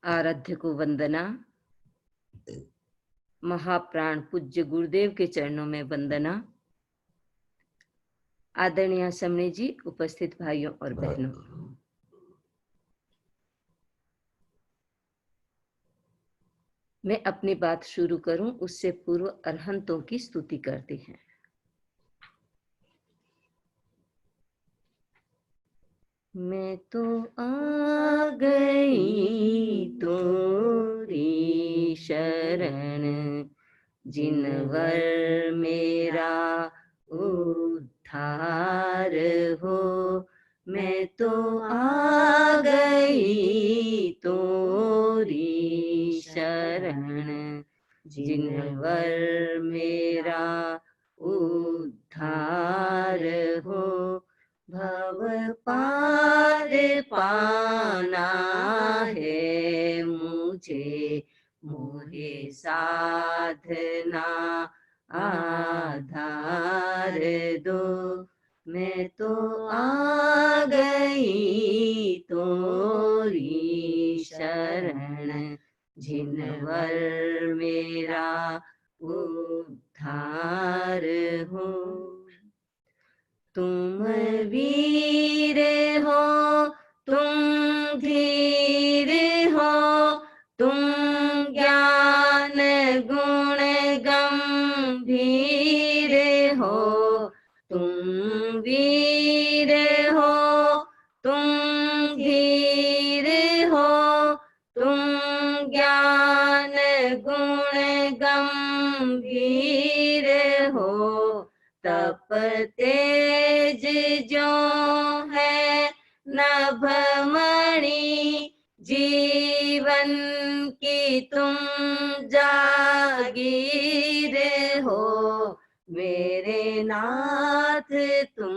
आराध्य को वंदना। महाप्राण पूज्य गुरुदेव के चरणों में वंदना। आदरणीय समणी जी, उपस्थित भाइयों और बहनों, मैं अपनी बात शुरू करूं उससे पूर्व अरहंतों की स्तुति करते हैं। मैं तो आ गई तोरी शरण, जिनवर मेरा उद्धार हो। मैं तो आ गई तोरी शरण, जिनवर मेरा उद्धार हो। भव पार पाना है मुझे, मोहे साधना आधार दो। मैं तो आ गई तोरी शरण, जिनवर मेरा उद्धार हो। तुम वीर हो, तुम धीर हो, तुम ज्ञान गुण गंभीर हो। तुम वीर हो, तुम धीर हो, तुम ज्ञान गुण गंभीर हो। तप तेज जो है नभमणि, जीवन की तुम जागीर हो। मेरे नाथ तुम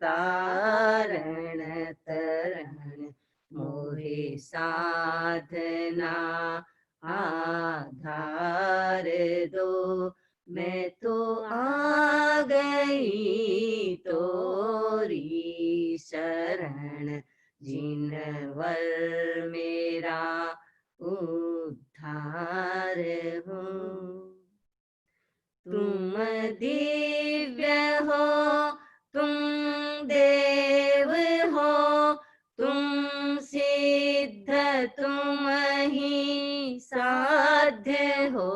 तारण तरण, मोहे साधना आधार दो। मैं तो आ गई तोरी शरण, जिनवर मेरा उद्धार हो। तुम दिव्य हो, तुम देव हो, तुम सिद्ध तुम ही साध्य हो।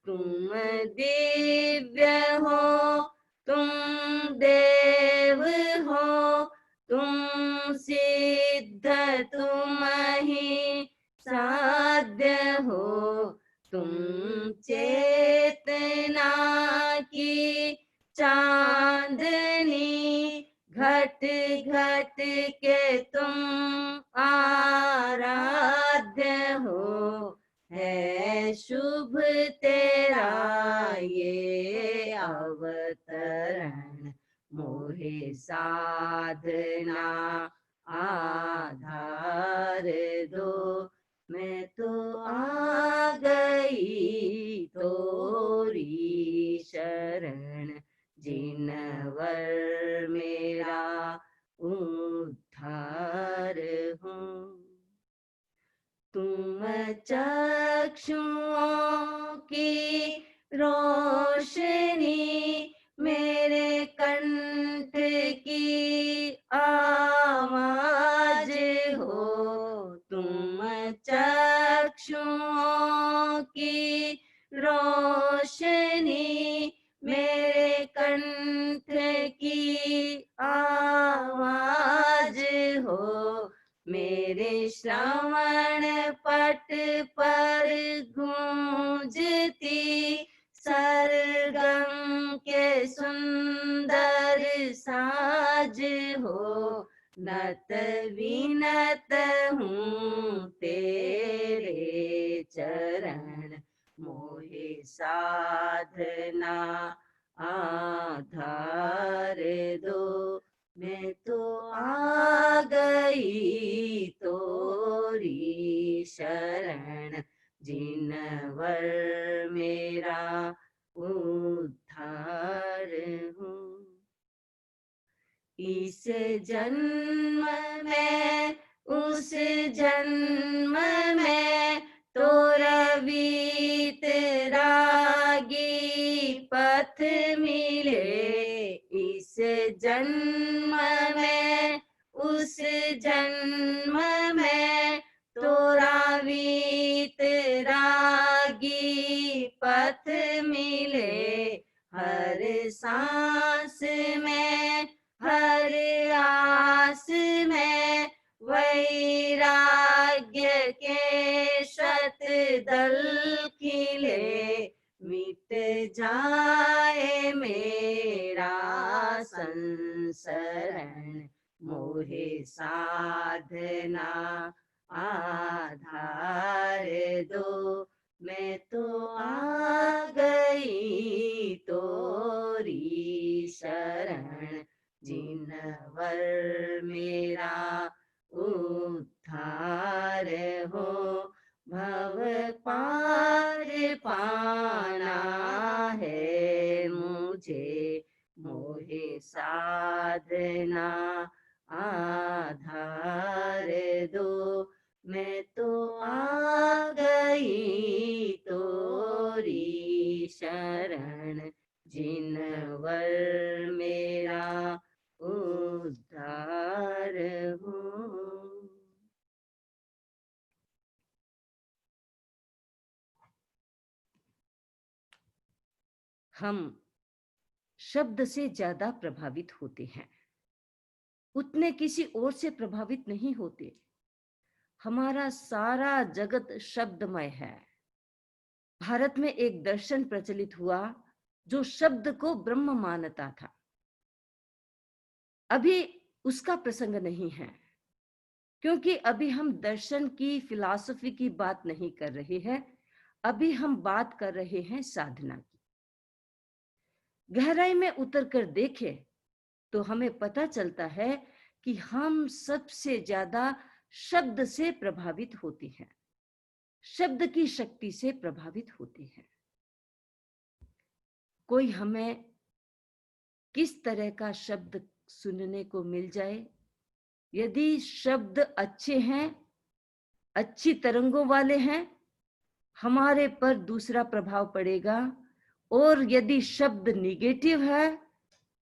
तुम दिव्य हो, तुम देव हो, तुम सिद्ध तुम ही साध्य हो। तुम चेतना की चांदनी, घट घट के तुम आराध्य हो। है शुभ तेरा ये अवतरण, मोहे साधना आधार दो। मैं तो आ गई तोरी शरण, जिनवर मेरा उद्धार हो। तुम चक्षुओं की रोशनी, मेरे कंठ की आवाज हो। तुम चक्षुओं की रोशनी, मेरे कंठ की आवाज हो। मेरे श्रवण पट पर गूंजती, सरगम के सुंदर साज हो। नत विनत हूँ तेरे चरण, मोहे साधना आधार दो। मैं तो आ गई तोरी शरण, जिनवर मेरा उद्धार हो। इस जन्म में उस जन्म जन्म में, उस जन्म में तोरा वितरागी पथ मिले, हर सांस में हर आस में वैराग्य के शतदल खिले, मिट जाए मेरा संसरण, मोहे साधना आधार दो, मैं तो आ गई तोरी शरण, जिनवर मेरा उद्धार हो, भव पार पाना है मुझे, मोहे साधना आधार दो, मैं तो आ गई तोरी शरण, जिनवर मेरा उद्धार हो। हम शब्द से ज्यादा प्रभावित होते हैं, उतने किसी और से प्रभावित नहीं होते। हमारा सारा जगत शब्दमय है। भारत में एक दर्शन प्रचलित हुआ जो शब्द को ब्रह्म मानता था। अभी उसका प्रसंग नहीं है, क्योंकि अभी हम दर्शन की, फिलॉसफी की बात नहीं कर रहे हैं। अभी हम बात कर रहे हैं साधना की। गहराई में उतर कर देखें तो हमें पता चलता है कि हम सबसे ज्यादा शब्द से प्रभावित होते हैं, शब्द की शक्ति से प्रभावित होते हैं। कोई हमें किस तरह का शब्द सुनने को मिल जाए, यदि शब्द अच्छे हैं, अच्छी तरंगों वाले हैं, हमारे पर दूसरा प्रभाव पड़ेगा। और यदि शब्द निगेटिव है,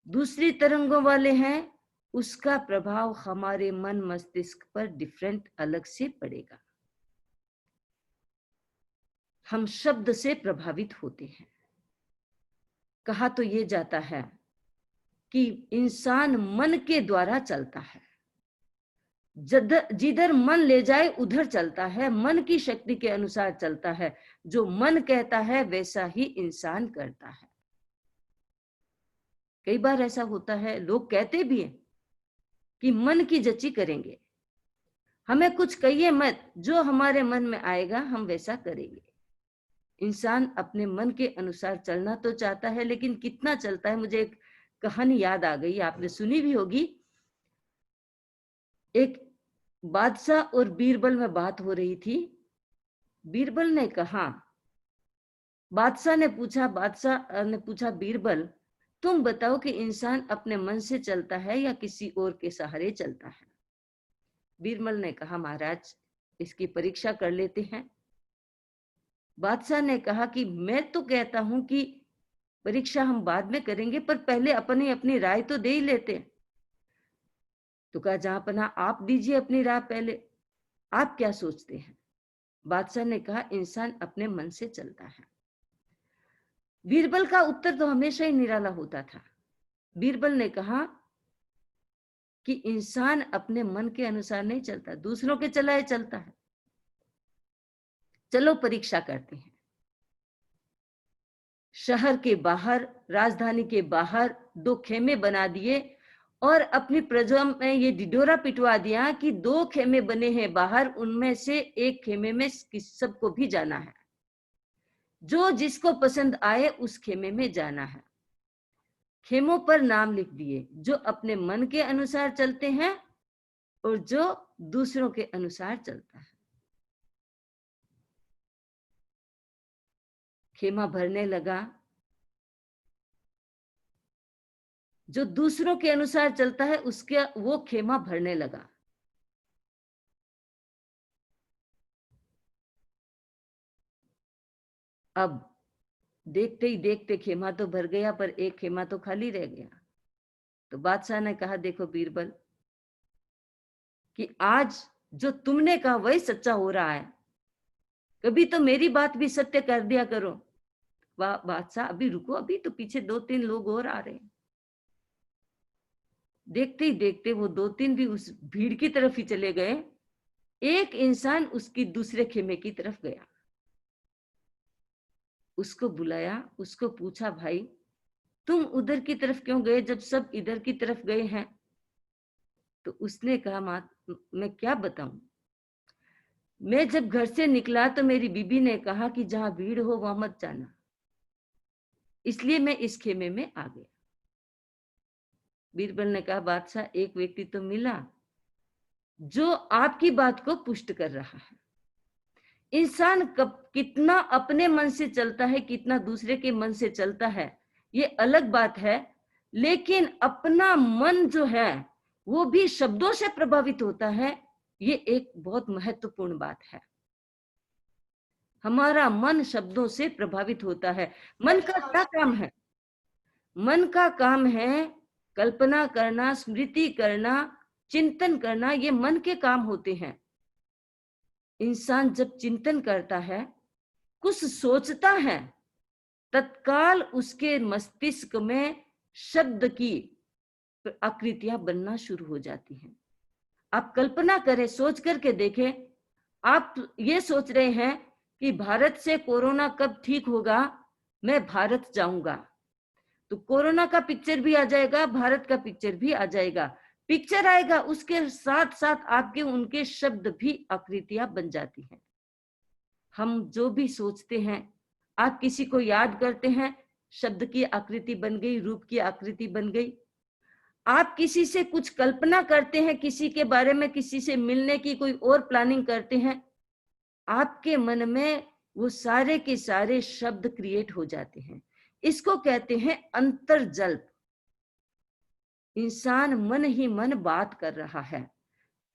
दूसरी तरंगों वाले हैं, उसका प्रभाव हमारे मन मस्तिष्क पर डिफरेंट, अलग से पड़ेगा। हम शब्द से प्रभावित होते हैं। कहा तो ये जाता है कि इंसान मन के द्वारा चलता है, जिधर मन ले जाए उधर चलता है, मन की शक्ति के अनुसार चलता है। जो मन कहता है वैसा ही इंसान करता है। कई बार ऐसा होता है, लोग कहते भी हैं कि मन की जच्ची करेंगे, हमें कुछ कहिए मत, जो हमारे मन में आएगा हम वैसा करेंगे। इंसान अपने मन के अनुसार चलना तो चाहता है, लेकिन कितना चलता है। मुझे एक कहानी याद आ गई, आपने सुनी भी होगी। एक बादशाह और बीरबल में बात हो रही थी। बीरबल ने कहा, बादशाह ने पूछा बीरबल, तुम बताओ कि इंसान अपने मन से चलता है या किसी और के सहारे चलता है। बीरबल ने कहा, महाराज इसकी परीक्षा कर लेते हैं। बादशाह ने कहा कि मैं तो कहता हूं कि परीक्षा हम बाद में करेंगे, पर पहले अपनी अपनी राय तो दे ही लेते हैं। तो कहा, जहां पना आप दीजिए अपनी राय पहले, आप क्या सोचते हैं। बादशाह ने कहा, इंसान अपने मन से चलता है। बीरबल का उत्तर तो हमेशा ही निराला होता था। बीरबल ने कहा कि इंसान अपने मन के अनुसार नहीं चलता, दूसरों के चलाए चलता है। चलो परीक्षा करते हैं। शहर के बाहर, राजधानी के बाहर 2 खेमे बना दिए और अपनी प्रजा में ये ढिढोरा पिटवा दिया कि 2 खेमे बने हैं बाहर, उनमें से एक खेमे में सबको भी जाना है। जो जिसको पसंद आए उस खेमे में जाना है। खेमों पर नाम लिख दिए, जो अपने मन के अनुसार चलते हैं और जो दूसरों के अनुसार चलता है। खेमा भरने लगा। जो दूसरों के अनुसार चलता है उसके वो खेमा भरने लगा। अब देखते ही देखते खेमा तो भर गया, पर एक खेमा तो खाली रह गया। तो बादशाह ने कहा, देखो बीरबल, कि आज जो तुमने कहा वही सच्चा हो रहा है, कभी तो मेरी बात भी सत्य कर दिया करो। बादशाह, अभी रुको, अभी तो पीछे 2-3 लोग और आ रहे हैं। देखते ही देखते वो 2-3 भी उस भीड़ की तरफ ही चले गए। एक इंसान उसकी दूसरे खेमे की तरफ गया, उसको बुलाया, उसको पूछा, भाई तुम उधर की तरफ क्यों गए जब सब इधर की तरफ गए हैं? तो उसने कहा, मैं क्या बताऊं, मैं जब घर से निकला तो मेरी बीबी ने कहा कि जहां भीड़ हो वहां मत जाना, इसलिए मैं इस खेमे में आ गया। बीरबल ने कहा, बादशाह, एक व्यक्ति तो मिला जो आपकी बात को पुष्ट कर रहा है। इंसान कब कितना अपने मन से चलता है, कितना दूसरे के मन से चलता है, ये अलग बात है, लेकिन अपना मन जो है वो भी शब्दों से प्रभावित होता है। ये एक बहुत महत्वपूर्ण बात है। हमारा मन शब्दों से प्रभावित होता है। मन का क्या काम है? मन का काम है कल्पना करना, स्मृति करना, चिंतन करना, ये मन के काम होते हैं। इंसान जब चिंतन करता है, कुछ सोचता है, तत्काल उसके मस्तिष्क में शब्द की आकृतियां बनना शुरू हो जाती हैं। आप कल्पना करें, सोच करके देखें, आप ये सोच रहे हैं कि भारत से कोरोना कब ठीक होगा, मैं भारत जाऊंगा, तो कोरोना का पिक्चर भी आ जाएगा, भारत का पिक्चर भी आ जाएगा। पिक्चर आएगा, उसके साथ साथ आपके उनके शब्द भी आकृतियां बन जाती हैं। हम जो भी सोचते हैं, आप किसी को याद करते हैं, शब्द की आकृति बन गई, रूप की आकृति बन गई। आप किसी से कुछ कल्पना करते हैं, किसी के बारे में, किसी से मिलने की कोई और प्लानिंग करते हैं, आपके मन में वो सारे के सारे शब्द क्रिएट हो जाते हैं। इसको कहते हैं अंतर्जल्प। इंसान मन ही मन बात कर रहा है।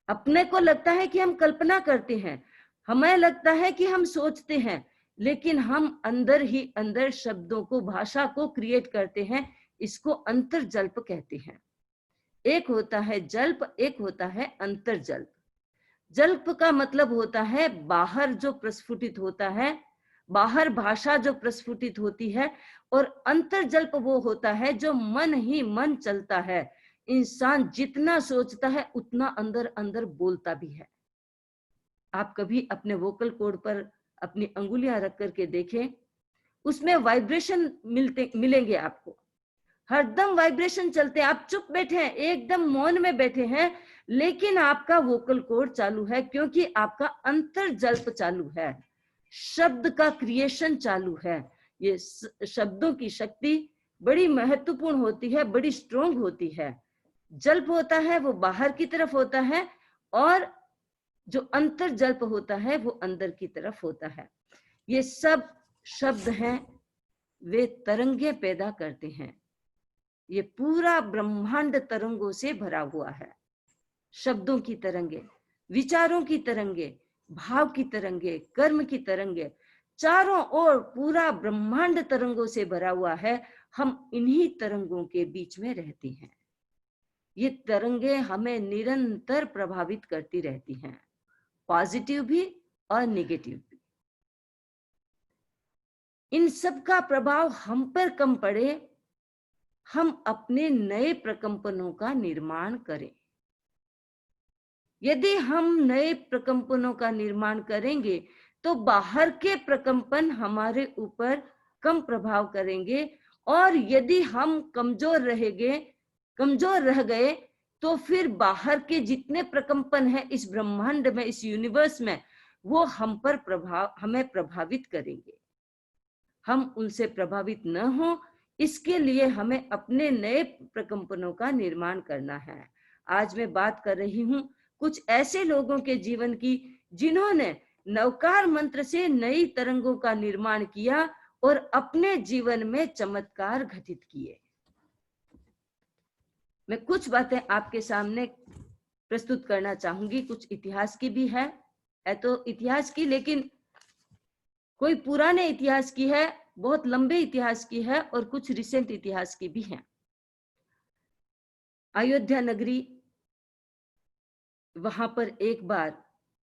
अपने को लगता है कि हम कल्पना करते हैं, हमें लगता है कि हम सोचते हैं, लेकिन हम अंदर ही अंदर शब्दों को, भाषा को क्रिएट करते हैं। इसको अंतर्जल्प कहते हैं। एक होता है जल्प, एक होता है अंतर्जल्प। जल्प का मतलब होता है बाहर जो प्रस्फुटित होता है, बाहर भाषा जो प्रस्फुटित होती है, और अंतर्जल्प वो होता है जो मन ही मन चलता है। इंसान जितना सोचता है उतना अंदर अंदर बोलता भी है। आप कभी अपने वोकल कॉर्ड पर अपनी अंगुलियां रख करके देखें, उसमें वाइब्रेशन मिलेंगे आपको, हरदम वाइब्रेशन चलते हैं। आप चुप बैठे हैं, एकदम मौन में बैठे हैं, लेकिन आपका वोकल कॉर्ड चालू है, क्योंकि आपका अंतर्जल्प चालू है, शब्द का क्रिएशन चालू है। ये शब्दों की शक्ति बड़ी महत्वपूर्ण होती है, बड़ी स्ट्रोंग होती है। जल्प होता है वो बाहर की तरफ होता है, और जो अंतर्जल्प होता है वो अंदर की तरफ होता है। ये सब शब्द हैं, वे तरंगे पैदा करते हैं। ये पूरा ब्रह्मांड तरंगों से भरा हुआ है। शब्दों की तरंगे, विचारों की तरंगे, भाव की तरंगे, कर्म की तरंगे, चारों ओर पूरा ब्रह्मांड तरंगों से भरा हुआ है। हम इन्हीं तरंगों के बीच में रहते हैं। ये तरंगे हमें निरंतर प्रभावित करती रहती हैं, पॉजिटिव भी और नेगेटिव भी। इन सब का प्रभाव हम पर कम पड़े, हम अपने नए प्रकंपनों का निर्माण करें। यदि हम नए प्रकंपनों का निर्माण करेंगे तो बाहर के प्रकंपन हमारे ऊपर कम प्रभाव करेंगे, और यदि हम कमजोर रह गए तो फिर बाहर के जितने प्रकंपन हैं इस ब्रह्मांड में, इस यूनिवर्स में, वो हमें प्रभावित करेंगे। हम उनसे प्रभावित न हो, इसके लिए हमें अपने नए प्रकंपनों का निर्माण करना है। आज मैं बात कर रही हूं कुछ ऐसे लोगों के जीवन की जिन्होंने नवकार मंत्र से नई तरंगों का निर्माण किया और अपने जीवन में चमत्कार घटित किए। मैं कुछ बातें आपके सामने प्रस्तुत करना चाहूंगी। कुछ इतिहास की भी है तो इतिहास की, लेकिन कोई पुराने इतिहास की है, बहुत लंबे इतिहास की है, और कुछ रिसेंट इतिहास की भी है। अयोध्या नगरी, वहां पर एक बार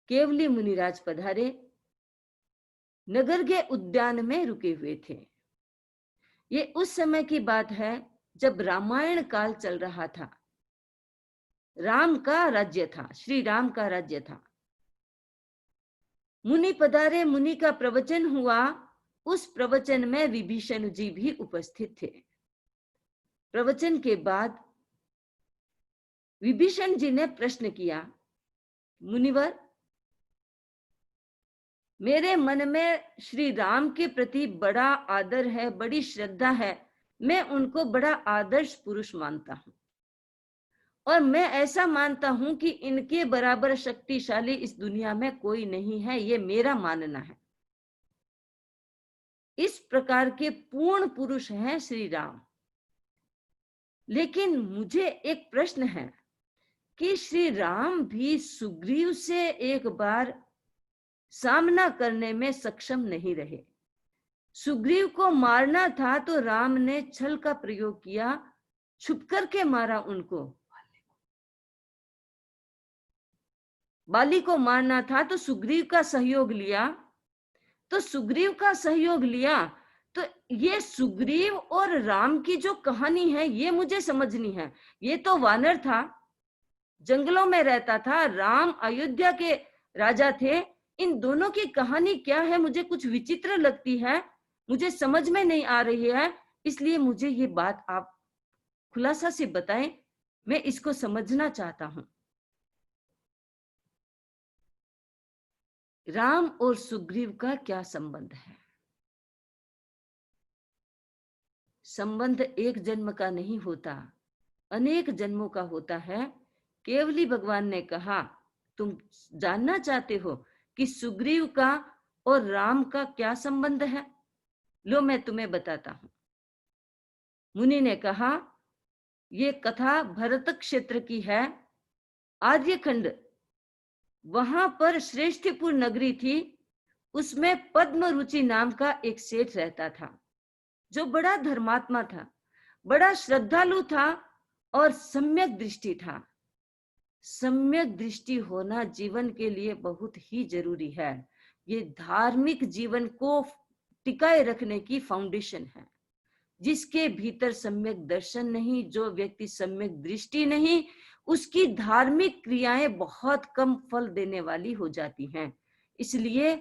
केवली मुनिराज पधारे, नगर के उद्यान में रुके हुए थे। ये उस समय की बात है जब रामायण काल चल रहा था। राम का राज्य था, श्री राम का राज्य था। मुनि पधारे, मुनि का प्रवचन हुआ। उस प्रवचन में विभीषण जी भी उपस्थित थे। प्रवचन के बाद विभीषण जी ने प्रश्न किया, मुनिवर, मेरे मन में श्री राम के प्रति बड़ा आदर है, बड़ी श्रद्धा है। मैं उनको बड़ा आदर्श पुरुष मानता हूं और मैं ऐसा मानता हूं कि इनके बराबर शक्तिशाली इस दुनिया में कोई नहीं है। ये मेरा मानना है। इस प्रकार के पूर्ण पुरुष हैं श्री राम। लेकिन मुझे एक प्रश्न है कि श्री राम भी सुग्रीव से एक बार सामना करने में सक्षम नहीं रहे। सुग्रीव को मारना था तो राम ने छल का प्रयोग किया, छुप करके मारा उनको। बाली को मारना था तो सुग्रीव का सहयोग लिया, तो ये सुग्रीव और राम की जो कहानी है ये मुझे समझनी है। ये तो वानर था, जंगलों में रहता था, राम अयोध्या के राजा थे। इन दोनों की कहानी क्या है मुझे कुछ विचित्र लगती है, मुझे समझ में नहीं आ रही है। इसलिए मुझे ये बात आप खुलासा से बताएं, मैं इसको समझना चाहता हूं। राम और सुग्रीव का क्या संबंध है? संबंध एक जन्म का नहीं होता, अनेक जन्मों का होता है। केवली भगवान ने कहा, तुम जानना चाहते हो कि सुग्रीव का और राम का क्या संबंध है? लो मैं तुम्हें बताता हूं। मुनि ने कहा, ये कथा भरत क्षेत्र की है, आर्यखंड। वहां पर श्रेष्ठपुर नगरी थी, उसमें पद्म रुचि नाम का एक सेठ रहता था, जो बड़ा धर्मात्मा था, बड़ा श्रद्धालु था और सम्यक दृष्टि था। सम्यक दृष्टि होना जीवन के लिए बहुत ही जरूरी है। ये धार्मिक जीवन को टिकाए रखने की फाउंडेशन है। जिसके भीतर सम्यक दर्शन नहीं, जो व्यक्ति सम्यक दृष्टि नहीं, उसकी धार्मिक क्रियाएं बहुत कम फल देने वाली हो जाती हैं। इसलिए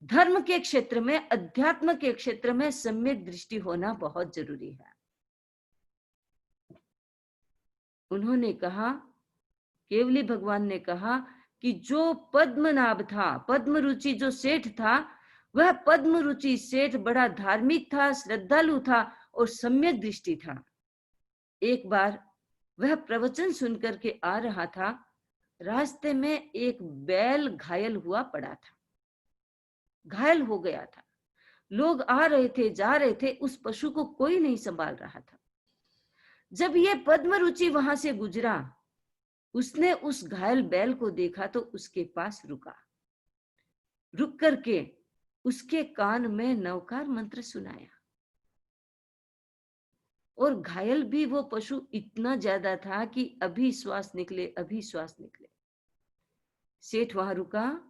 धर्म के क्षेत्र में, अध्यात्म के क्षेत्र में सम्यक दृष्टि होना बहुत जरूरी है। उन्होंने कहा, केवली भगवान ने कहा कि जो पद्मनाभ था, पद्म रुचि जो सेठ था, वह पद्म रुचि सेठ बड़ा धार्मिक था, श्रद्धालु था और सम्यक दृष्टि था। एक बार वह प्रवचन सुनकर के आ रहा था, रास्ते में एक बैल घायल हुआ पड़ा था, घायल हो गया था। लोग आ रहे थे, जा रहे थे, उस पशु को कोई नहीं संभाल रहा था। जब ये पद्म रुचि वहां से गुजरा, उसने उस घायल बैल को देखा तो उसके पास रुका, रुक करके उसके कान में नवकार मंत्र सुनाया। और घायल भी वो पशु इतना ज्यादा था कि अभी श्वास निकले, अभी श्वास निकले। सेठ वहां रुका,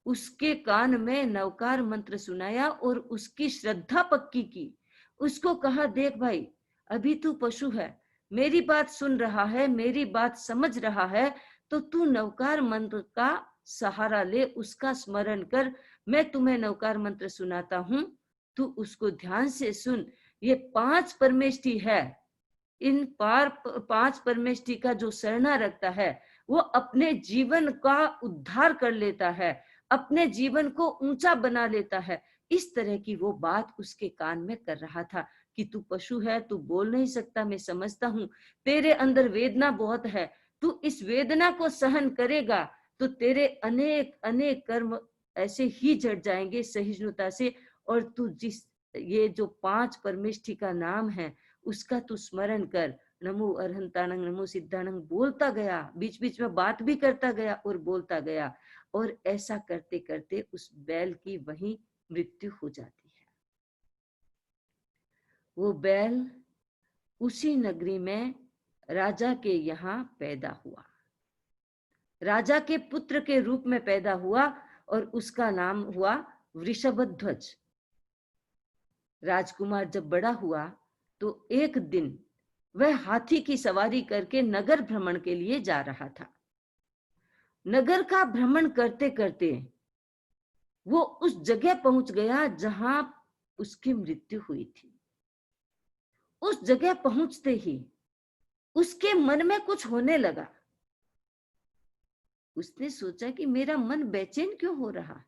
उसके कान में नवकार मंत्र सुनाया और उसकी श्रद्धा पक्की की। उसको कहा, देख भाई, अभी तू पशु है, मेरी बात सुन रहा है, मेरी बात समझ रहा है, तो तू नवकार मंत्र का सहारा ले, उसका स्मरण कर। मैं तुम्हें नवकार मंत्र सुनाता हूं, तू उसको ध्यान से सुन। ये 5 परमेष्टि है। इन 5 परमेष्टि का जो शरणा रखता है, वो अपने जीवन का उद्धार कर लेता है, अपने जीवन को ऊंचा बना लेता है। इस तरह की वो बात उसके कान में कर रहा था कि तू पशु है, तू बोल नहीं सकता, मैं समझता हूं, तेरे अंदर वेदना बहुत है, तू इस वेदना को सहन करेगा तो तेरे अनेक अनेक कर्म ऐसे ही झड़ जाएंगे सहिष्णुता से। और तू जिस ये जो 5 परमेष्टि का नाम है, उसका तू स्मरण कर। नमो अरहंताणं, नमो सिद्धाणं बोलता गया, बीच बीच में बात भी करता गया और बोलता गया। और ऐसा करते करते उस बैल की वहीं मृत्यु हो जाती है। वो बैल उसी नगरी में राजा के यहाँ पैदा हुआ, राजा के पुत्र के रूप में पैदा हुआ और उसका नाम हुआ वृषभध्वज। राजकुमार जब बड़ा हुआ तो एक दिन वह हाथी की सवारी करके नगर भ्रमण के लिए जा रहा था। नगर का भ्रमण करते करते वो उस जगह पहुंच गया जहां उसकी मृत्यु हुई थी। उस जगह पहुंचते ही उसके मन में कुछ होने लगा। उसने सोचा कि मेरा मन बेचैन क्यों हो रहा है,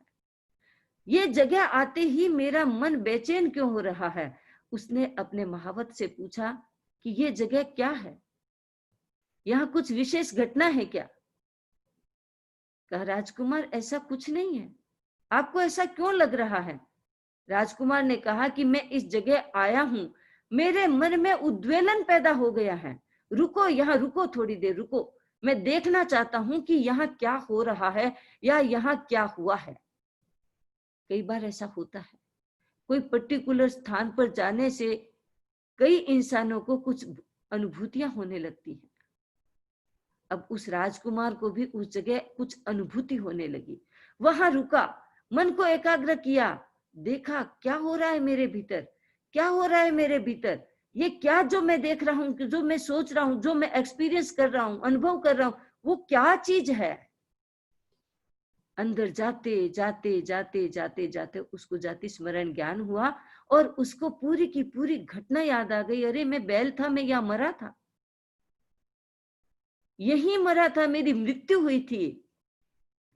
ये जगह आते ही मेरा मन बेचैन क्यों हो रहा है। उसने अपने महावत से पूछा कि ये जगह क्या है, यहाँ कुछ विशेष घटना है क्या। कहा, राजकुमार ऐसा कुछ नहीं है, आपको ऐसा क्यों लग रहा है। राजकुमार ने कहा कि मैं इस जगह आया हूं, मेरे मन में उद्वेलन पैदा हो गया है, रुको यहाँ रुको, थोड़ी देर रुको, मैं देखना चाहता हूं कि यहाँ क्या हो रहा है या यहाँ क्या हुआ है। कई बार ऐसा होता है, कोई पर्टिकुलर स्थान पर जाने से कई इंसानों को कुछ अनुभूतियां होने लगती हैं। अब उस राजकुमार को भी उस जगह कुछ अनुभूति होने लगी। वहां रुका, मन को एकाग्र किया, देखा क्या हो रहा है मेरे भीतर, क्या हो रहा है मेरे भीतर, ये क्या जो मैं देख रहा हूं, जो मैं सोच रहा हूं, जो मैं एक्सपीरियंस कर रहा हूं, अनुभव कर रहा हूं, वो क्या चीज है। अंदर जाते जाते जाते जाते जाते उसको जाति स्मरण ज्ञान हुआ और उसको पूरी की पूरी घटना याद आ गई। अरे मैं बैल था, मैं यहाँ मरा था, यही मरा था, मेरी मृत्यु हुई थी,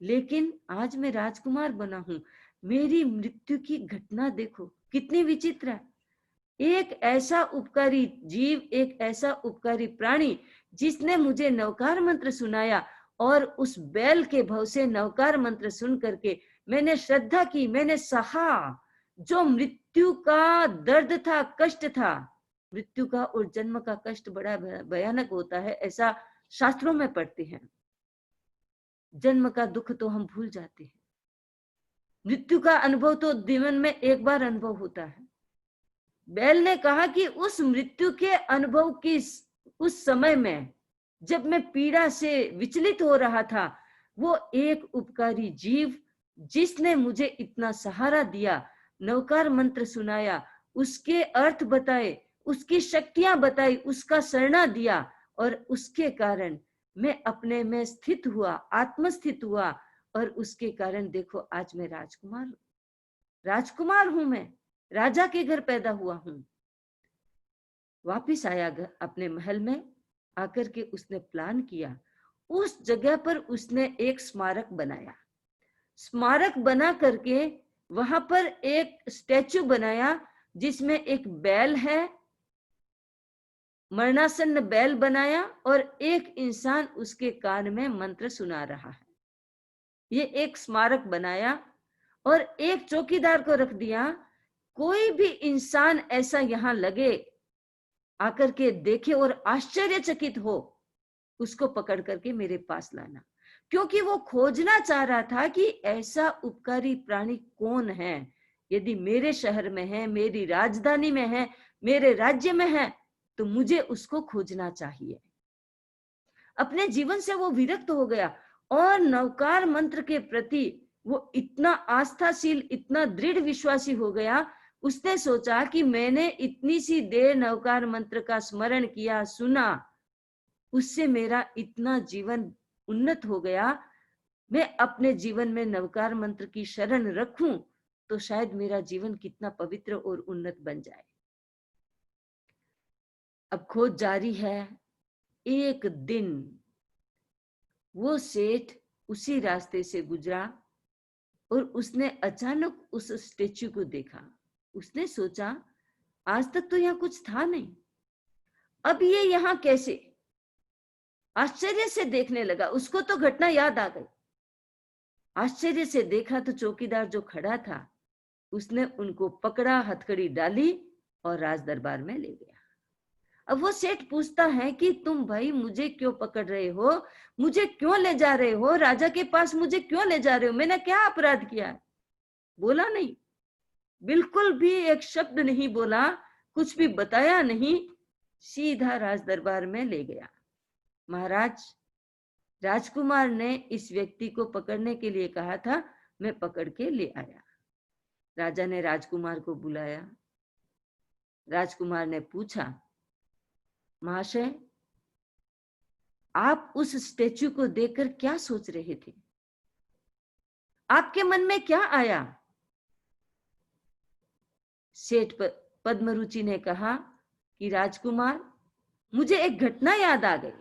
लेकिन आज मैं राजकुमार बना हूं। मेरी मृत्यु की घटना देखो कितनी विचित्र है। एक ऐसा उपकारी जीव, एक ऐसा उपकारी प्राणी जिसने मुझे नवकार मंत्र सुनाया और उस बैल के भव से नवकार मंत्र सुन करके मैंने श्रद्धा की, मैंने सहा। जो मृत्यु का दर्द था, कष्ट था, मृत्यु का और जन्म का कष्ट बड़ा भयानक होता है, ऐसा शास्त्रों में पढ़ते हैं। जन्म का दुख तो हम भूल जाते हैं, मृत्यु का अनुभव तो जीवन में एक बार अनुभव होता है। बैल ने कहा कि उस मृत्यु के अनुभव की उस समय में जब मैं पीड़ा से विचलित हो रहा था, वो एक उपकारी जीव जिसने मुझे इतना सहारा दिया, नवकार मंत्र सुनाया, उसके अर्थ बताए, उसकी शक्तियां बताई, उसका शरणा दिया और उसके कारण मैं अपने में स्थित हुआ, आत्मस्थित हुआ और उसके कारण देखो आज मैं राजकुमार हूं, मैं राजा के घर पैदा हुआ हूं। वापिस आया अपने महल में, आकर के उसने प्लान किया, उस जगह पर उसने एक स्मारक बनाया। स्मारक बना करके वहां पर एक स्टैचू बनाया जिसमें एक बैल है, मरणासन्न बैल बनाया और एक इंसान उसके कान में मंत्र सुना रहा है। ये एक स्मारक बनाया और एक चौकीदार को रख दिया, कोई भी इंसान ऐसा यहां लगे आकर के देखे और आश्चर्यचकित हो, उसको पकड़ करके मेरे पास लाना। क्योंकि वो खोजना चाह रहा था कि ऐसा उपकारी प्राणी कौन है, यदि मेरे शहर में है, मेरी राजधानी में है, मेरे राज्य में है, तो मुझे उसको खोजना चाहिए। अपने जीवन से वो विरक्त हो गया और नवकार मंत्र के प्रति वो इतना आस्थाशील, इतना दृढ़ विश्वासी हो गया। उसने सोचा कि मैंने इतनी सी देर नवकार मंत्र का स्मरण किया, सुना, उससे मेरा इतना जीवन उन्नत हो गया। मैं अपने जीवन में नवकार मंत्र की शरण रखूं तो शायद मेरा जीवन कितना पवित्र और उन्नत बन जाए। अब खोज जारी है। एक दिन वो सेठ उसी रास्ते से गुजरा और उसने अचानक उस स्टेच्यू को देखा। उसने सोचा आज तक तो यहाँ कुछ था नहीं, अब ये यहाँ कैसे। आश्चर्य से देखने लगा, उसको तो घटना याद आ गई। आश्चर्य से देखा तो चौकीदार जो खड़ा था उसने उनको पकड़ा, हथकड़ी डाली और राज दरबार में ले गया। अब वो सेठ पूछता है कि तुम भाई मुझे क्यों पकड़ रहे हो, मुझे क्यों ले जा रहे हो, राजा के पास मुझे क्यों ले जा रहे हो, मैंने क्या अपराध किया है। बोला नहीं, बिल्कुल भी एक शब्द नहीं बोला, कुछ भी बताया नहीं, सीधा राज दरबार में ले गया। महाराज, राजकुमार ने इस व्यक्ति को पकड़ने के लिए कहा था, मैं पकड़ के ले आया। राजा ने राजकुमार को बुलाया। राजकुमार ने पूछा, महाशय, आप उस स्टैच्यू को देखकर क्या सोच रहे थे? आपके मन में क्या आया? सेठ पद्मरुचि ने कहा कि राजकुमार, मुझे एक घटना याद आ गई।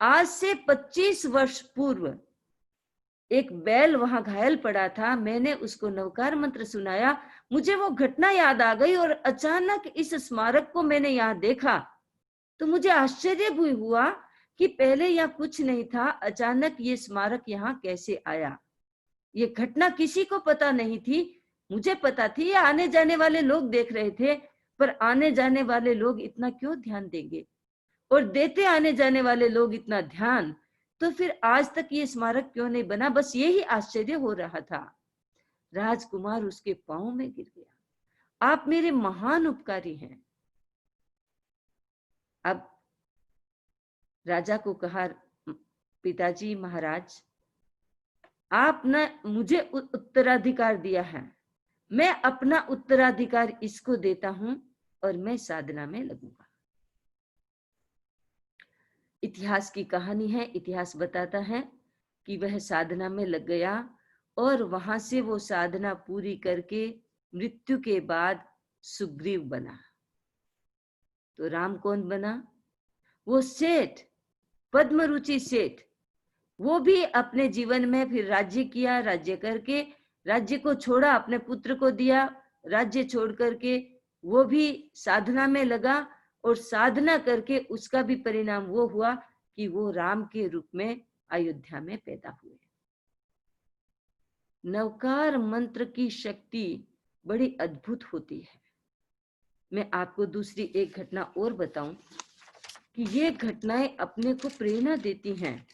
आज से 25 वर्ष पूर्व एक बैल वहां घायल पड़ा था। मैंने उसको नवकार मंत्र सुनाया, मुझे वो घटना याद आ गई और अचानक इस स्मारक को मैंने यहाँ देखा तो मुझे आश्चर्य भी हुआ कि पहले यहाँ कुछ नहीं था, अचानक ये स्मारक यहाँ कैसे आया। ये घटना किसी को पता नहीं थी, मुझे पता थी। ये आने जाने वाले लोग देख रहे थे, पर आने जाने वाले लोग इतना क्यों ध्यान देंगे, और देते आने जाने वाले लोग इतना ध्यान, तो फिर आज तक ये स्मारक क्यों नहीं बना? बस यही आश्चर्य हो रहा था। राजकुमार उसके पांव में गिर गया। आप मेरे महान उपकारी हैं। अब राजा को कहा, पिताजी महाराज, आपने मुझे उत्तराधिकार दिया है, मैं अपना उत्तराधिकार इसको देता हूं और मैं साधना में लगूंगा। इतिहास की कहानी है। इतिहास बताता है कि वह साधना में लग गया और वहां से वो साधना पूरी करके मृत्यु के बाद सुग्रीव बना। तो राम कौन बना? वो सेठ, पद्मरुचि सेठ। वो भी अपने जीवन में फिर राज्य किया। राज्य करके राज्य को छोड़ा, अपने पुत्र को दिया। राज्य छोड़ करके वो भी साधना में लगा और साधना करके उसका भी परिणाम वो हुआ कि वो राम के रूप में अयोध्या में पैदा हुए। नवकार मंत्र की शक्ति बड़ी अद्भुत होती है। मैं आपको दूसरी एक घटना और बताऊं कि ये घटनाएं अपने को प्रेरणा देती हैं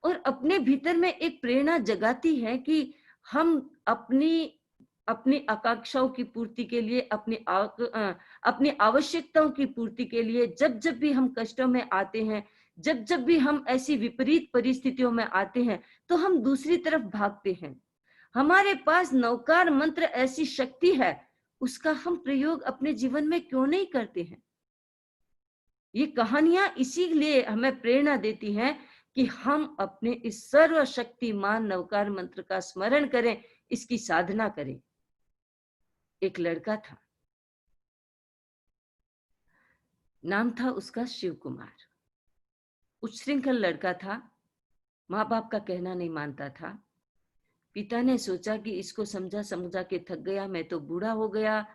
और अपने भीतर में एक प्रेरणा जगाती है कि हम अपनी आकांक्षाओं की पूर्ति के लिए, अपनी आवश्यकताओं की पूर्ति के लिए जब जब भी हम कष्टों में आते हैं, जब जब भी हम ऐसी विपरीत परिस्थितियों में आते हैं, तो हम दूसरी तरफ भागते हैं। हमारे पास नवकार मंत्र ऐसी शक्ति है, उसका हम प्रयोग अपने जीवन में क्यों नहीं करते हैं? ये कहानियां इसीलिए हमें प्रेरणा देती हैं कि हम अपने इस सर्वशक्तिमान नवकार मंत्र का स्मरण करें, इसकी साधना करें। एक लड़का था, नाम था उसका शिव कुमार। उच्छृंखल लड़का था, माँ बाप का कहना नहीं मानता था। पिता ने सोचा कि इसको समझा समझा के थक गया, मैं तो बूढ़ा हो गया,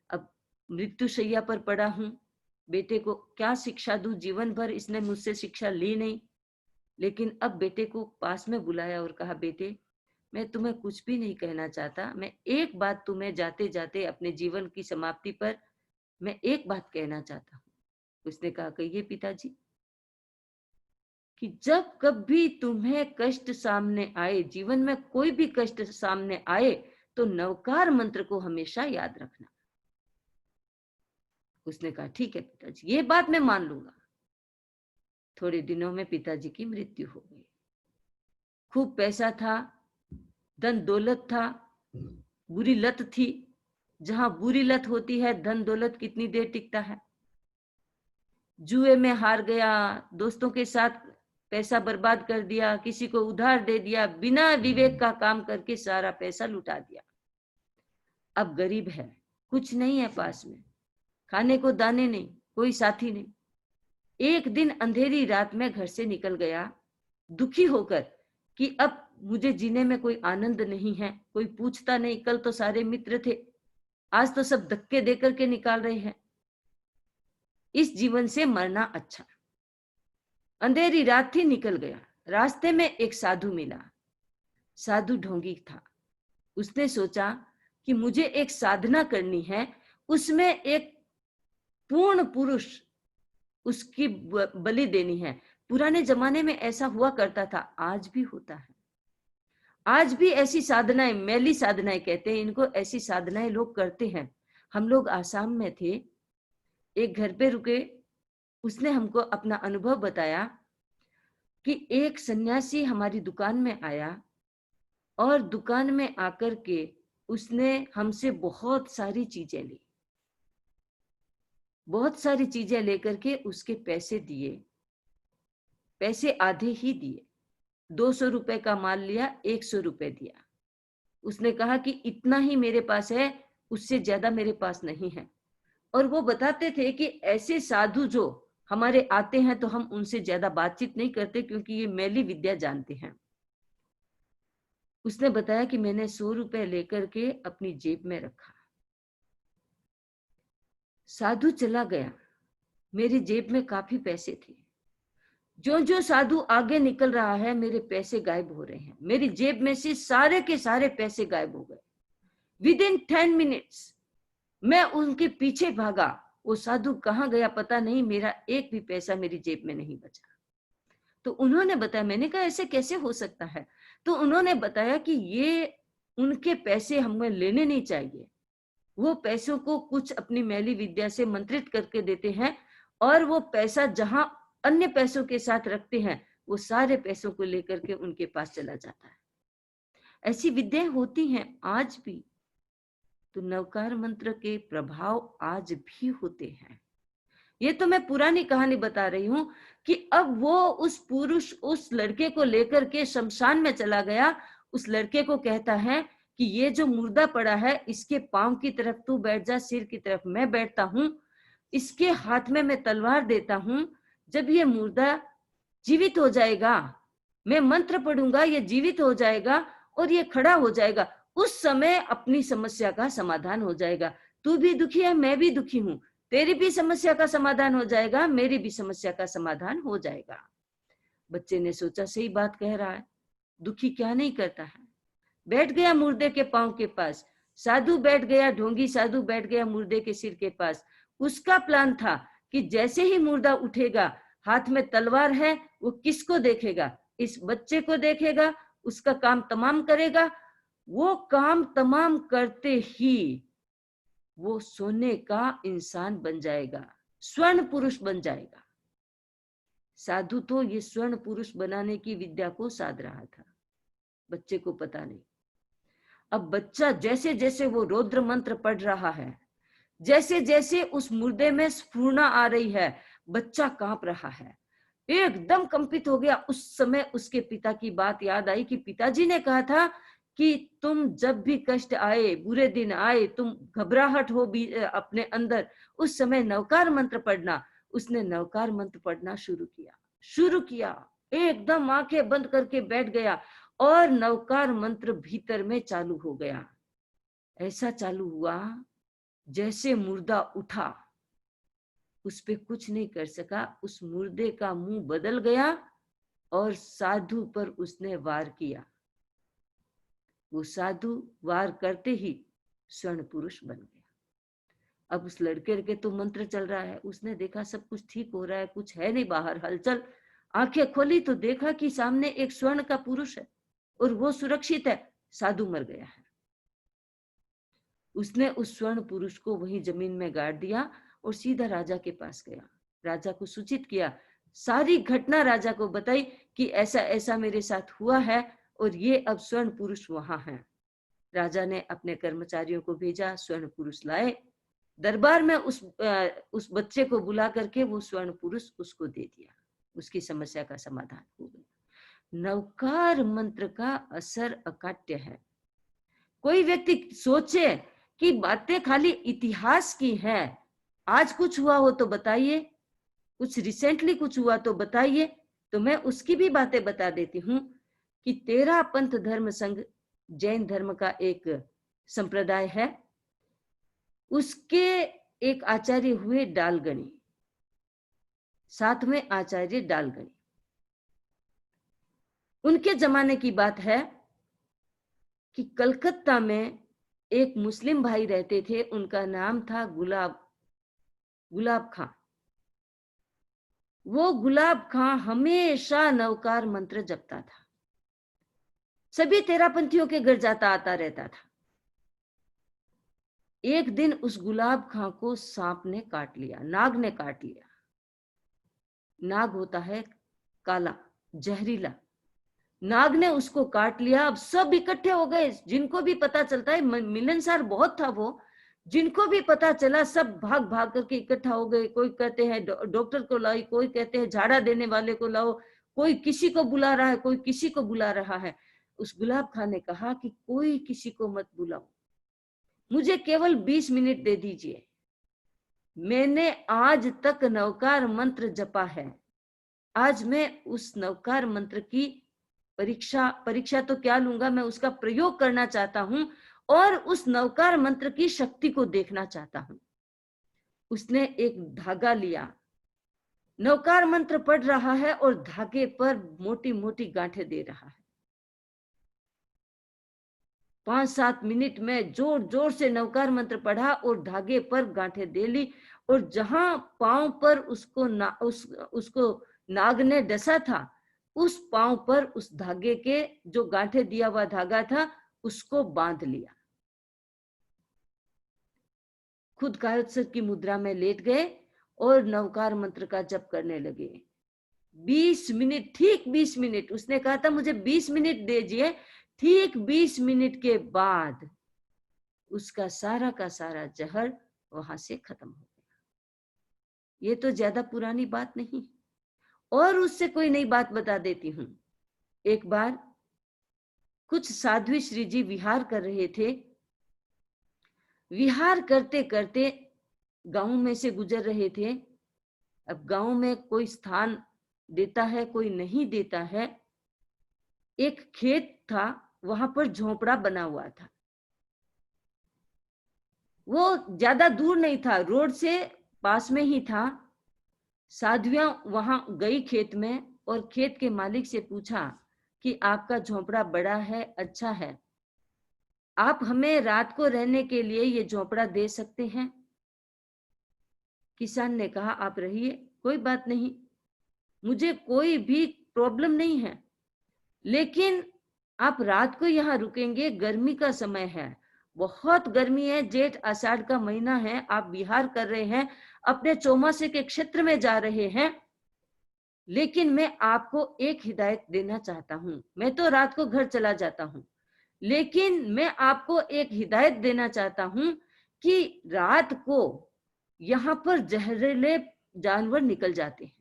अब मृत्युशैया पर पड़ा हूं, बेटे को क्या शिक्षा दूं, जीवन भर इसने मुझसे शिक्षा ली नहीं। लेकिन अब बेटे को पास में बुलाया और कहा, बेटे, मैं तुम्हें कुछ भी नहीं कहना चाहता, मैं एक बात तुम्हें जाते जाते अपने जीवन की समाप्ति पर मैं एक बात कहना चाहता हूं। उसने कहा, कहिए पिताजी। कि जब कभी तुम्हें कष्ट सामने आए, जीवन में कोई भी कष्ट सामने आए, तो नवकार मंत्र को हमेशा याद रखना। उसने कहा, ठीक है पिताजी, ये बात मैं मान लूंगा। थोड़े दिनों में पिताजी की मृत्यु हो गई। खूब पैसा था, धन दौलत था, बुरी लत थी। जहां बुरी लत होती है, धन दौलत कितनी देर टिकता है। जुए में हार गया, दोस्तों के साथ पैसा बर्बाद कर दिया, किसी को उधार दे दिया, बिना विवेक का काम करके सारा पैसा लुटा दिया। अब गरीब है, कुछ नहीं है पास में, खाने को दाने नहीं, कोई साथी नहीं। एक दिन अंधेरी रात में घर से निकल गया, दुखी होकर कि अब मुझे जीने में कोई आनंद नहीं है, कोई पूछता नहीं, कल तो सारे मित्र थे, आज तो सब धक्के देकर के निकाल रहे हैं, इस जीवन से मरना अच्छा। अंधेरी रात थी, निकल गया। रास्ते में एक साधु मिला। साधु ढोंगी था। उसने सोचा कि मुझे एक साधना करनी है, उसमें एक पूर्ण पुरुष उसकी बलि देनी है। पुराने जमाने में ऐसा हुआ करता था, आज भी होता है। आज भी ऐसी साधनाएं, मैली साधनाएं कहते हैं इनको, ऐसी साधनाएं लोग करते हैं। हम लोग आसाम में थे, एक घर पे रुके, उसने हमको अपना अनुभव बताया कि एक सन्यासी हमारी दुकान में आया और दुकान में आकर के उसने हमसे बहुत सारी चीजें ली, बहुत सारी चीजें लेकर के उसके पैसे दिए, पैसे आधे ही दिए। 200 रुपए का माल लिया, 100 रुपए दिया। उसने कहा कि इतना ही मेरे पास है, उससे ज्यादा मेरे पास नहीं है। और वो बताते थे कि ऐसे साधु जो हमारे आते हैं तो हम उनसे ज्यादा बातचीत नहीं करते क्योंकि ये मैली विद्या जानते हैं। उसने बताया कि मैंने 100 रुपए लेकर के अपनी जेब में रखा, साधु चला गया, मेरी जेब में काफी पैसे थे। जो जो साधु आगे निकल रहा है मेरे पैसे गायब हो रहे हैं, मेरी जेब में से सारे के सारे पैसे गायब हो गए। विदिन 10 मिनट्स मैं उनके पीछे भागा, वो साधु कहाँ गया पता नहीं, मेरा एक भी पैसा मेरी जेब में नहीं बचा। तो उन्होंने बताया, मैंने कहा ऐसे कैसे हो सकता है? तो उन्होंने बताया कि ये उनके पैसे हमें लेने नहीं चाहिए, वो पैसों को कुछ अपनी मैली विद्या से मंत्रित करके देते हैं और वो पैसा जहां अन्य पैसों के साथ रखते हैं वो सारे पैसों को लेकर के उनके पास चला जाता है। ऐसी विद्याएं होती हैं आज भी। तो नवकार मंत्र के प्रभाव आज भी होते हैं। ये तो मैं पुरानी कहानी बता रही हूं कि अब वो उस पुरुष उस लड़के को लेकर के शमशान में चला गया। उस लड़के को कहता है कि ये जो मुर्दा पड़ा है इसके पांव की तरफ तू बैठ जा, सिर की तरफ मैं बैठता हूं, इसके हाथ में मैं तलवार देता हूं, जब ये मुर्दा जीवित हो जाएगा मैं मंत्र पढ़ूंगा, ये जीवित हो जाएगा और ये खड़ा हो जाएगा, उस समय अपनी समस्या का समाधान हो जाएगा। तू भी दुखी है, मैं भी दुखी हूं, तेरी भी समस्या का समाधान हो जाएगा, मेरी भी समस्या का समाधान हो जाएगा। बच्चे ने सोचा सही बात कह रहा है, दुखी क्या नहीं करता है। बैठ गया मुर्दे के पांव के पास, साधु बैठ गया, ढोंगी साधु बैठ गया मुर्दे के सिर के पास। उसका प्लान था कि जैसे ही मुर्दा उठेगा, हाथ में तलवार है, वो किसको देखेगा? इस बच्चे को देखेगा, उसका काम तमाम करेगा। वो काम तमाम करते ही वो सोने का इंसान बन जाएगा, स्वर्ण पुरुष बन जाएगा। साधु तो ये स्वर्ण पुरुष बनाने की विद्या को साध रहा था, बच्चे को पता नहीं। अब बच्चा जैसे जैसे वो रौद्र मंत्र पढ़ रहा है, जैसे जैसे उस मुर्दे में स्फूर्णा आ रही है, बच्चा कांप रहा है, एकदम कंपित हो गया। उस समय उसके पिता की बात याद आई कि पिताजी ने कहा था कि तुम जब भी कष्ट आए, बुरे दिन आए, तुम घबराहट हो भी अपने अंदर, उस समय नवकार मंत्र पढ़ना। उसने नवकार मंत्र पढ़ना शुरू किया, एकदम आंखें बंद करके बैठ गया और नवकार मंत्र भीतर में चालू हो गया। ऐसा चालू हुआ जैसे मुर्दा उठा, उस पे कुछ नहीं कर सका, उस मुर्दे का मुंह बदल गया और साधु पर उसने वार किया। वो साधु वार करते ही स्वर्ण पुरुष बन गया। अब उस लड़के के तो मंत्र चल रहा है, उसने देखा सब कुछ ठीक हो रहा है, कुछ है नहीं बाहर हलचल। आंखें खोली तो देखा कि सामने एक स्वर्ण का पुरुष है और वो सुरक्षित है, साधु मर गया है। उसने उस स्वर्ण पुरुष को वहीं जमीन में गाड़ दिया और सीधा राजा के पास गया, राजा को सूचित किया, सारी घटना राजा को बताई कि ऐसा ऐसा मेरे साथ हुआ है और ये अब स्वर्ण पुरुष वहां है। राजा ने अपने कर्मचारियों को भेजा, स्वर्ण पुरुष लाए, दरबार में उस बच्चे को बुला करके वो स्वर्ण पुरुष उसको दे दिया, उसकी समस्या का समाधान हो गया। नवकार मंत्र का असर अकाट्य है। कोई व्यक्ति सोचे कि बातें खाली इतिहास की हैं, आज कुछ हुआ हो तो बताइए, कुछ रिसेंटली कुछ हुआ तो बताइए, तो मैं उसकी भी बातें बता देती हूँ कि 13 पंथ धर्म संघ जैन धर्म का एक संप्रदाय है, उसके एक आचार्य हुए डालगणी, 7वें आचार्य डालगणी। उनके जमाने की बात है कि कलकत्ता में एक मुस्लिम भाई रहते थे, उनका नाम था गुलाब खां। वो गुलाब खां हमेशा नवकार मंत्र जपता था, सभी तेरापंथियों के घर जाता आता रहता था। एक दिन उस गुलाब खां को सांप ने काट लिया, नाग ने काट लिया। नाग होता है काला, जहरीला। नाग ने उसको काट लिया। अब सब इकट्ठे हो गए, जिनको भी पता चलता है, मिलनसार बहुत था वो, जिनको भी पता चला सब भाग भाग करके इकट्ठा हो गए। कोई कहते हैं डॉक्टर को लाई, कोई कहते हैं झाड़ा देने वाले को लाओ, कोई किसी को बुला रहा है, कोई किसी को बुला रहा है। उस गुलाब खान ने कहा कि कोई किसी को मत बुलाओ, मुझे केवल 20 मिनट दे दीजिए। मैंने आज तक नवकार मंत्र जपा है, आज मैं उस नवकार मंत्र की परीक्षा तो क्या लूंगा, मैं उसका प्रयोग करना चाहता हूं और उस नवकार मंत्र की शक्ति को देखना चाहता हूं। उसने एक धागा लिया, नवकार मंत्र पढ़ रहा है और धागे पर मोटी मोटी गांठें दे रहा है। 5-7 मिनट में जोर जोर से नवकार मंत्र पढ़ा और धागे पर गांठें दे ली, और जहां पांव पर उसको नाग ने डसा था, उस पांव पर उस धागे के जो गांठें दिया हुआ धागा था उसको बांध लिया। खुद कायोत्सर्ग की मुद्रा में लेट गए और नवकार मंत्र का जप करने लगे। 20 मिनट, ठीक 20 मिनट, उसने कहा था मुझे 20 मिनट दीजिए। ठीक 20 मिनट के बाद उसका सारा का सारा जहर वहां से खत्म हो गया। ये तो ज्यादा पुरानी बात नहीं, और उससे कोई नई बात बता देती हूं। एक बार कुछ साध्वी श्री जी विहार कर रहे थे। विहार करते करते गांव में से गुजर रहे थे। अब गांव में कोई स्थान देता है, कोई नहीं देता है। एक खेत था, वहां पर झोपड़ा बना हुआ था। वो ज्यादा दूर नहीं था, रोड से पास में ही था। साध्वियां वहां गई खेत में, और खेत के मालिक से पूछा कि आपका झोपड़ा बड़ा है, अच्छा है, आप हमें रात को रहने के लिए ये झोपड़ा दे सकते हैं? किसान ने कहा आप रहिए, कोई बात नहीं, मुझे कोई भी प्रॉब्लम नहीं है, लेकिन आप रात को यहाँ रुकेंगे, गर्मी का समय है, बहुत गर्मी है, जेठ आषाढ़ का महीना है, आप विहार कर रहे हैं, अपने चौमासे के क्षेत्र में जा रहे हैं, लेकिन मैं आपको एक हिदायत देना चाहता हूं। मैं तो रात को घर चला जाता हूं, लेकिन मैं आपको एक हिदायत देना चाहता हूं कि रात को यहां पर जहरीले जानवर निकल जाते हैं,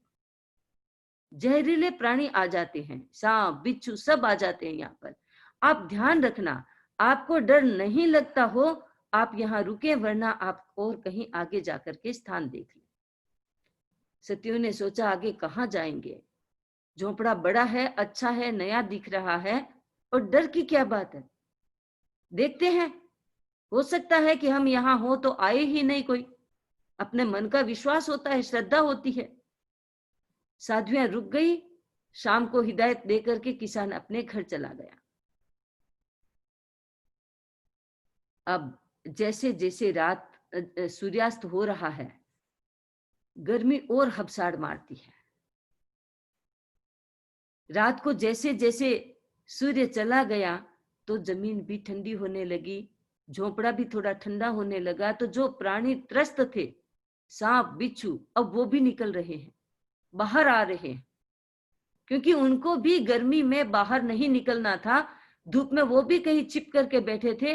जहरीले प्राणी आ जाते हैं, सांप बिच्छू सब आ जाते हैं यहाँ पर। आप ध्यान रखना, आपको डर नहीं लगता हो, आप यहाँ रुके, वरना आप और कहीं आगे जाकर के स्थान देख लें। सतियों ने सोचा आगे कहाँ जाएंगे, झोपड़ा बड़ा है, अच्छा है, नया दिख रहा है, और डर की क्या बात है, देखते हैं, हो सकता है कि हम यहाँ हो तो आए ही नहीं कोई। अपने मन का विश्वास होता है, श्रद्धा होती है। साध्वियां रुक गई। शाम को हिदायत देकर के किसान अपने घर चला गया। अब जैसे जैसे रात सूर्यास्त हो रहा है, गर्मी और हबसाड़ मारती है। रात को जैसे जैसे सूर्य चला गया तो जमीन भी ठंडी होने लगी, झोपड़ा भी थोड़ा ठंडा होने लगा। तो जो प्राणी त्रस्त थे, सांप बिच्छू, अब वो भी निकल रहे हैं, बाहर आ रहे हैं, क्योंकि उनको भी गर्मी में बाहर नहीं निकलना था, धूप में वो भी कहीं छिप करके बैठे थे।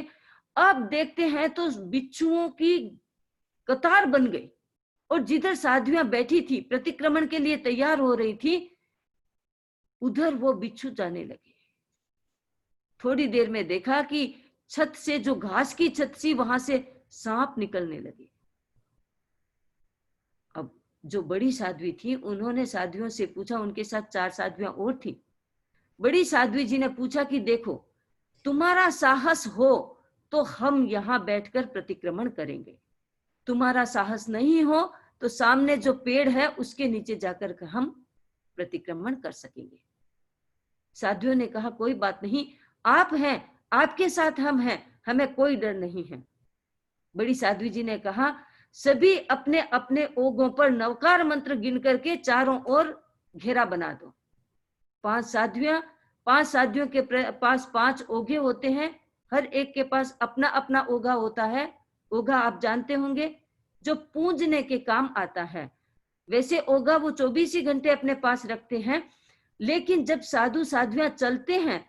अब देखते हैं तो बिच्छुओं की कतार बन गई, और जिधर साध्वियां बैठी थी, प्रतिक्रमण के लिए तैयार हो रही थी, उधर वो बिच्छू जाने लगे। थोड़ी देर में देखा कि छत से, जो घास की छत सी, वहां से सांप निकलने लगे। अब जो बड़ी साध्वी थी, उन्होंने साध्वियों से पूछा, उनके साथ 4 साध्वियां और थी। बड़ी साध्वी जी ने पूछा कि देखो, तुम्हारा साहस हो तो हम यहां बैठकर प्रतिक्रमण करेंगे, तुम्हारा साहस नहीं हो तो सामने जो पेड़ है उसके नीचे जाकर हम प्रतिक्रमण कर सकेंगे। साध्वियों ने कहा कोई बात नहीं, आप हैं, आपके साथ हम हैं, हमें कोई डर नहीं है। बड़ी साध्वी जी ने कहा सभी अपने अपने ओगों पर नवकार मंत्र गिन करके चारों ओर घेरा बना दो। 5 साध्वियों के पास 5 ओघे होते हैं, हर एक के पास अपना अपना ओघा होता है। ओघा आप जानते होंगे, जो पूजने के काम आता है। वैसे ओघा वो 24 ही घंटे अपने पास रखते हैं, लेकिन जब साधु साध्वियां चलते हैं,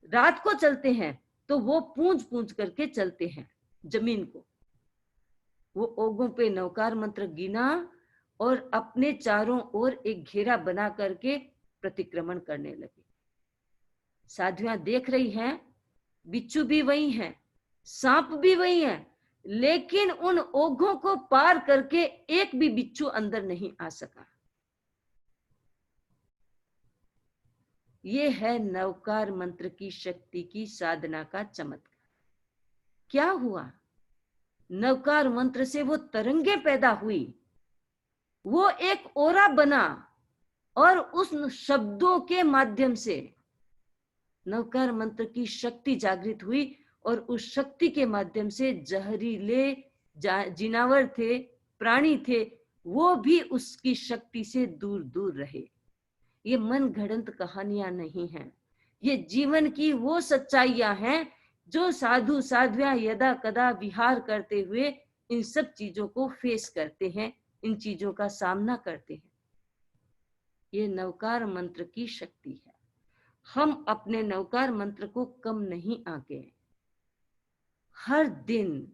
रात को चलते हैं, तो वो पूंछ पूंछ करके चलते हैं जमीन को। वो ओगों पे नवकार मंत्र गिना और अपने चारों ओर एक घेरा बना करके प्रतिक्रमण करने लगे। साधुआं देख रही हैं, बिच्छू भी वही हैं, सांप भी वही हैं, लेकिन उन ओघों को पार करके एक भी बिच्छू अंदर नहीं आ सका। ये है नवकार मंत्र की शक्ति की साधना का चमत्कार। क्या हुआ? नवकार मंत्र से वो तरंगे पैदा हुई, वो एक ओरा बना, और उस शब्दों के माध्यम से नवकार मंत्र की शक्ति जागृत हुई, और उस शक्ति के माध्यम से जहरीले जिनावर थे, प्राणी थे, वो भी उसकी शक्ति से दूर दूर रहे। ये मन घड़ंत कहानियां नहीं हैं, ये जीवन की वो सच्चाइयां हैं जो साधु साध्वियां यदा कदा विहार करते हुए इन सब चीजों को फेस करते हैं, इन चीजों का सामना करते हैं। ये नवकार मंत्र की शक्ति है। हम अपने नवकार मंत्र को कम नहीं आंके, हर दिन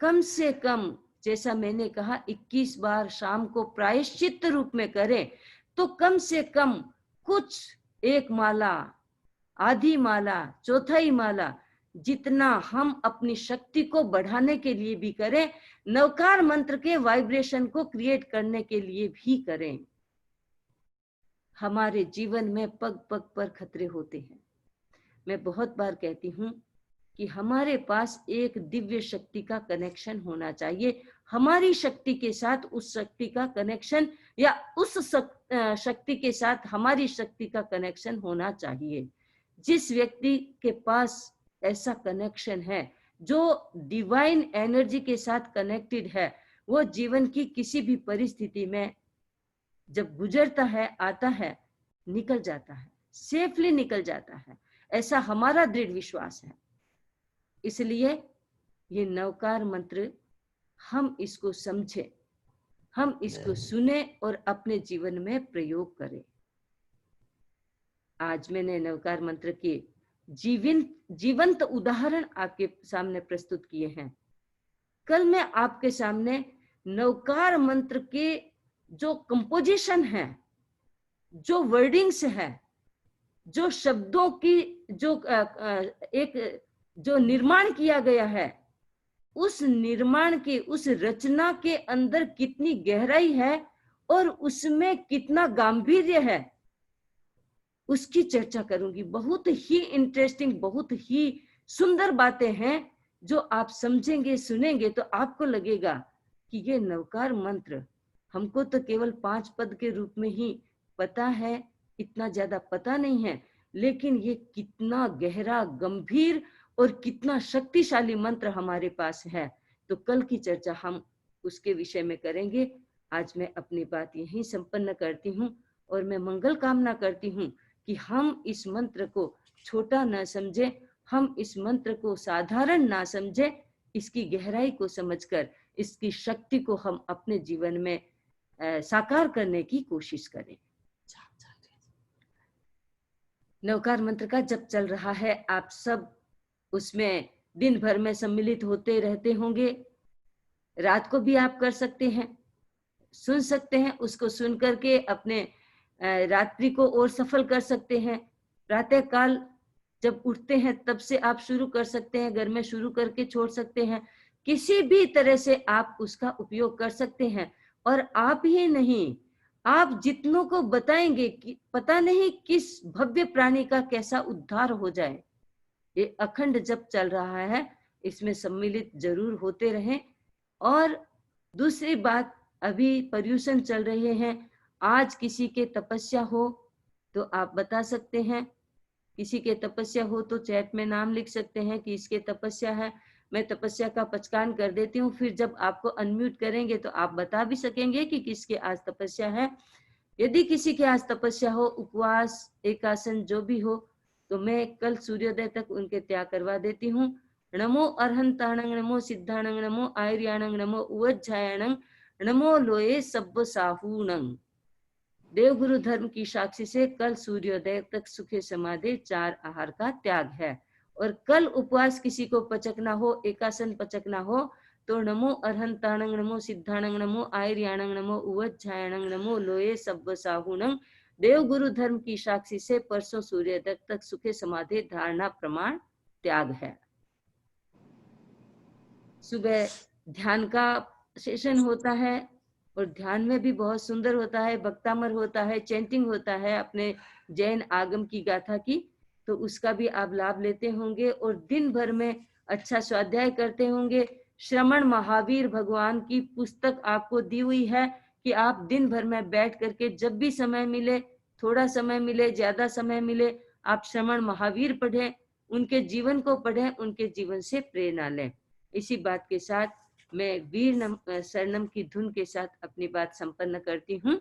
कम से कम, जैसा मैंने कहा 21 बार शाम को प्रायश्चित रूप में करें, तो कम से कम कुछ, एक माला, आधी माला, चौथाई माला, जितना हम अपनी शक्ति को बढ़ाने के लिए भी करें, नवकार मंत्र के वाइब्रेशन को क्रिएट करने के लिए भी करें। हमारे जीवन में पग पग पर खतरे होते हैं। मैं बहुत बार कहती हूँ कि हमारे पास एक दिव्य शक्ति का कनेक्शन होना चाहिए। हमारी शक्ति के साथ उस शक्ति का कनेक्शन, या उस शक्ति के साथ हमारी शक्ति का कनेक्शन होना चाहिए। जिस व्यक्ति के पास ऐसा कनेक्शन है, जो डिवाइन एनर्जी के साथ कनेक्टेड है, वो जीवन की किसी भी परिस्थिति में जब गुजरता है, आता है, निकल जाता है, सेफली निकल जाता है। ऐसा हमारा दृढ़ विश्वास है। इसलिए ये नवकार मंत्र, हम इसको समझें, हम इसको सुने और अपने जीवन में प्रयोग करें। आज मैंने नवकार मंत्र के जीवंत उदाहरण आपके सामने प्रस्तुत किए हैं। कल मैं आपके सामने नवकार मंत्र के जो कंपोजिशन है, जो वर्डिंग्स है, जो शब्दों की जो निर्माण किया गया है, उस निर्माण के, उस रचना के अंदर कितनी गहराई है और उसमें कितना गांभीर्य है, उसकी चर्चा करूंगी। बहुत ही इंटरेस्टिंग, बहुत ही सुंदर बातें हैं जो आप समझेंगे, सुनेंगे तो आपको लगेगा कि ये नवकार मंत्र, हमको तो केवल 5 पद के रूप में ही पता है, इतना ज्यादा पता नहीं है, लेकिन ये कितना गहरा, गंभीर और कितना शक्तिशाली मंत्र हमारे पास है। तो कल की चर्चा हम उसके विषय में करेंगे। आज मैं अपनी बात यहीं संपन्न करती हूँ, और मैं मंगल कामना करती हूँ कि हम इस मंत्र को छोटा ना समझे, हम इस मंत्र को साधारण ना समझे, इसकी गहराई को समझकर इसकी शक्ति को हम अपने जीवन में साकार करने की कोशिश करें। नवकार मंत्र का जप चल रहा है, आप सब उसमें दिन भर में सम्मिलित होते रहते होंगे। रात को भी आप कर सकते हैं, सुन सकते हैं, उसको सुन करके अपने रात्रि को और सफल कर सकते हैं। प्रातः काल जब उठते हैं तब से आप शुरू कर सकते हैं, घर में शुरू करके छोड़ सकते हैं, किसी भी तरह से आप उसका उपयोग कर सकते हैं। और आप ही नहीं, आप जितनों को बताएंगे कि पता नहीं किस भव्य प्राणी का कैसा उद्धार हो जाए। ये अखंड जप चल रहा है, इसमें सम्मिलित जरूर होते रहें। और दूसरी बात, अभी पर्यूषण चल रहे हैं, आज किसी के तपस्या हो तो आप बता सकते हैं, किसी के तपस्या हो तो चैट में नाम लिख सकते हैं कि इसके तपस्या है। मैं तपस्या का पचकान कर देती हूँ, फिर जब आपको अनम्यूट करेंगे तो आप बता भी सकेंगे कि किसके आज तपस्या है। यदि किसी के आज तपस्या हो, उपवास, एकासन जो भी हो, तो मैं कल सूर्योदय तक उनके त्याग करवा देती हूँ। नमो अर्हंताणं, नमो सिद्धाणं, नमो आयुर्याणं, नमो उवज्जायणं, नमो लोये सब्ब साहूणं। देवगुरु धर्म की साक्षी से कल सूर्योदय तक सुखे समाधि 4 आहार का त्याग है। और कल उपवास किसी को पचकना हो, एकासन पचकना हो, तो नमो अरहंताणंग, नमो सिद्धाणंग, नमो आयर्याणंग, नमो उवज्जायणंग, नमो लोये सब्ब साहुणंग, देवगुरु धर्म की साक्षी से परसों सूर्योदय तक सुखे समाधि धारणा प्रमाण त्याग है। सुबह ध्यान का सेशन होता है और ध्यान में भी बहुत सुंदर होता है, भक्तामर होता है, चैंटिंग होता है अपने जैन आगम की गाथा की, तो उसका भी आप लाभ लेते होंगे और दिन भर में अच्छा स्वाध्याय करते होंगे। श्रमण महावीर भगवान की पुस्तक आपको दी हुई है कि आप दिन भर में बैठ करके जब भी समय मिले, थोड़ा समय मिले, ज्यादा समय मिले, आप श्रमण महावीर पढ़ें, उनके जीवन को पढ़ें, उनके जीवन से प्रेरणा लें। इसी बात के साथ मैं वीर शरणम की धुन के साथ अपनी बात संपन्न करती हूँ।